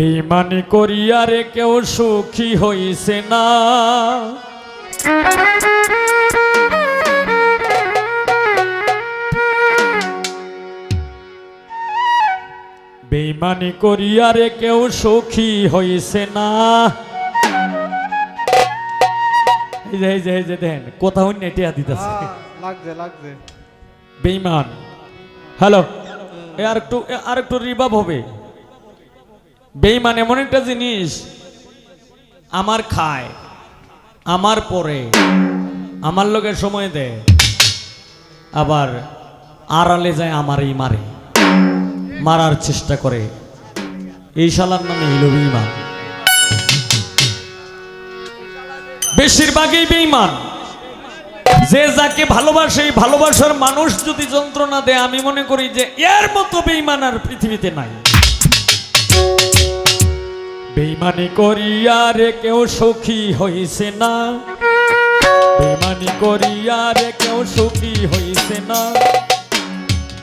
বেঈমানি করিয়া রে কেউ সুখী হইছে না। বেঈমানি করিয়া রে কেউ সুখী হইছে না। এই যে দেন কোথাও নেটিয়া দিতেছে, লাগছে বেঈমান। হ্যালো, আর একটু রিভাব হবে। বেঈমান এমন একটা জিনিস, আমার খায়, আমার পরে, আমার লোকে সময় দেয়, আবার আড়ালে যায় আমারই মারে, মারার চেষ্টা করে। এই শালার নামে হইল বেঈমান। বেশিরভাগই বেঈমান। যে যাকে ভালোবাসে, ভালোবাসার মানুষ যদি যন্ত্রণা দেয়, আমি মনে করি যে এর মতো বেঈমান আর পৃথিবীতে নাই। বেঈমানি করিয়া রে কেউ সুখী হইছে না। বেঈমানি করিয়া রে কেউ সুখী হইছে না।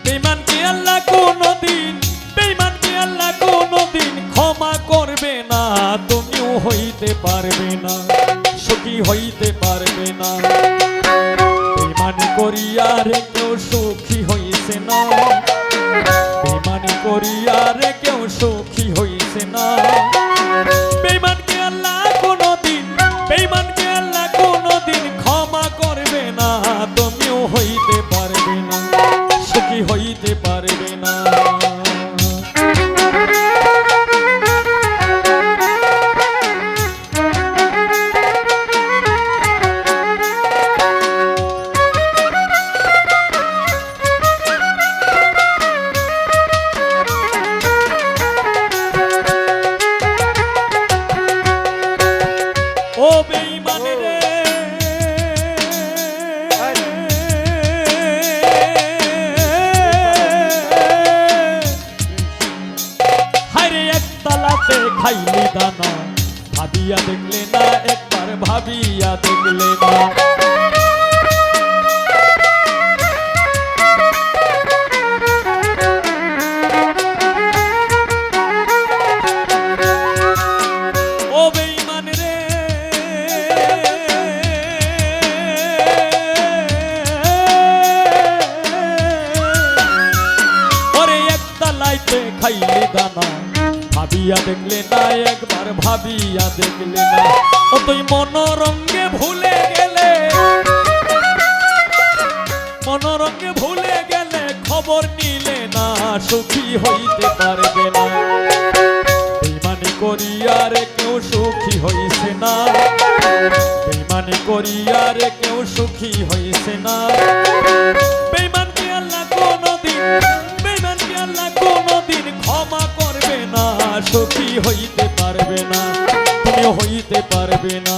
বেঈমানকে আল্লাহ কোনদিন, বেঈমানকে আল্লাহ কোনদিন ক্ষমা করবে না। তুমিও হইতে পারবে না, সুখী হইতে পারবে না। বেঈমানি করিয়া রে কেউ সুখী হইছে না। বেঈমানি করিয়া রে কেউ সুখী হইছে না। বেঈমানকে আল্লাহ কোনদিন, বেঈমানকে আল্লাহ কোনদিন ক্ষমা করবে না। তুমিও হইতে পারবে না, সুখী হইতে পারবে না। ও বেঈমান রে, হায়রে একতলাতে খাইলি দানা, ভাবিয়া দেখলে না, একবার ভাবিয়া দেখলে না। ও বেঈমান রে, ওরে একতলাইতে খাইলি দানা, ভাবিয়া দেখলে না, একবার ভাবিয়া দেখলে না। ও তুই মনোরঙ্গে ভুলে গেলে, মনোরঙ্গে ভুলে গেলে, খবর নিলে না, সুখী হইতে পারবে না। বেঈমানি করিয়া রে কেউ সুখী হইছে না। বেঈমানি করিয়া রে কেউ সুখী হইছে না। বেঈমানকে আল্লাহ কোনদিন, বেঈমানকে আল্লাহ কোনদিন ক্ষমা করবে না, সুখী হইতে পারবে না, তুমিও হইতে পারবে না।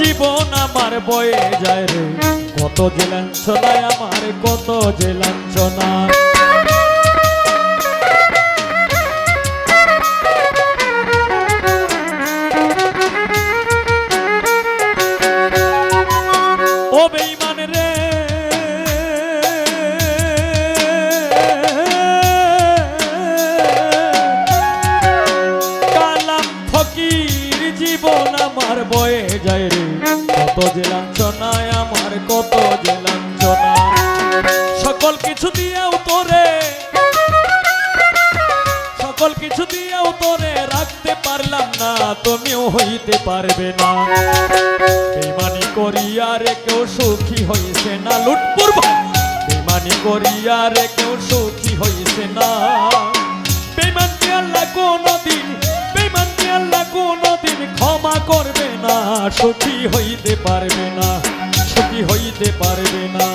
জীবন আমার বয়ে যায় রে, কত যে লাঞ্ছনায় আমার, কত যে লাঞ্ছনা। ও বেঈমান রে, কালাম ফকির জীবন আমার বয়ে যায় রে, কত যে লাঞ্ছনায় আমার, কত যে লাঞ্ছনা। সকল তুমিও হইতে পারবে না। বেঈমানি করিয়া রে কেউ সুখী হইছে না, লুটপুর ভাই বেঈমানি করিয়া রে কেউ সুখী হইছে না। বেঈমানকে আল্লাহ কোনদিন, বেঈমানকে আল্লাহ কোনদিন ক্ষমা করবে না, সুখী হইতে পারবে না, সুখী হইতে পারবে না।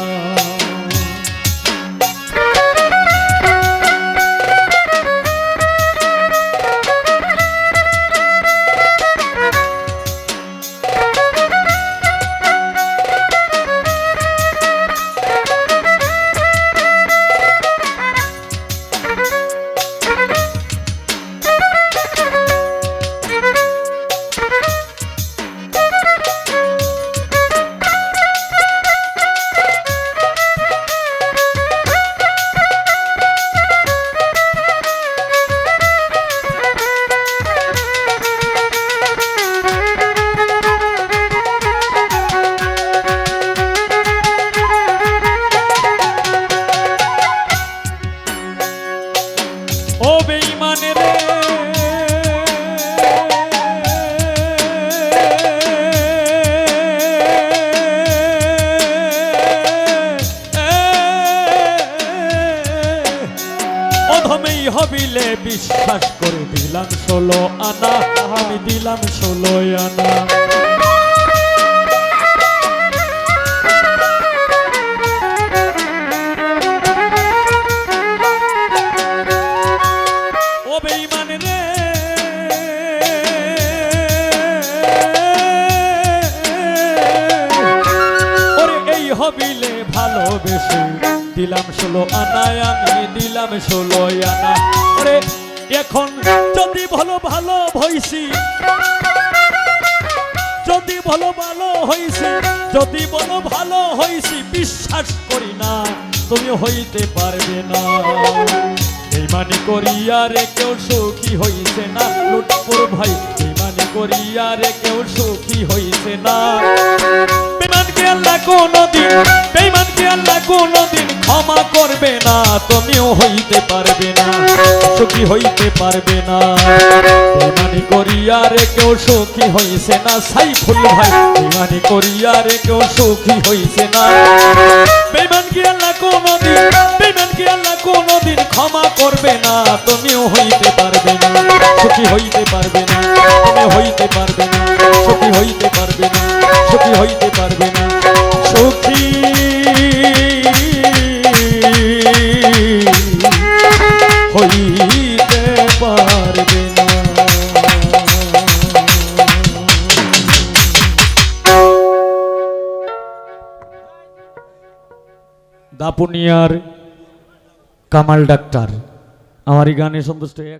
ও বেঈমান রে অধমেই হবিলে বিশ্বাস করে দিলাম 16 আনা, আমি দিলাম 16 আনা। হবিলে ভালোবেসে দিলাম 16 আনায়, আমি দিলাম 16 আনা। ওরে এখন যদি ভালো ভালো হইছি, যদি ভালো ভালো হইছি, যদি বলো ভালো হইছি, বিশ্বাস করি না তুমি হইতে পারবে না। বেঈমানি করিয়া রে কেউ সুখী হইছে না, লুটপুর ভাই বেঈমানি করিয়া রে কেউ সুখী হইছে না। বেঈমানকে আল্লাহ কোনদিন, বেঈমানকে আল্লাহ কোনদিন ক্ষমা করবে না, তুমিও হইতে পারবে না, সুখী হইতে পারবে না। বেঈমানি করিয়া রে কেউ সুখী হইছে না, সাইফুল ভাই বেঈমানি করিয়া রে কেউ সুখী হইছে না। বেঈমানকে আল্লাহ কোনদিন, বেঈমানকে আল্লাহ কোনদিন ক্ষমা করবে না, তুমিও হইতে পারবে না, সুখী হইতে পারবে না, তুমি হইতে পারবে না, সুখী হইতে পারবে না, সুখী হইতে পারবে না, সুখী হইতে পারবে না। দাপুনিয়ার কামাল ডাক্তার আমার এই গানে সন্তুষ্ট।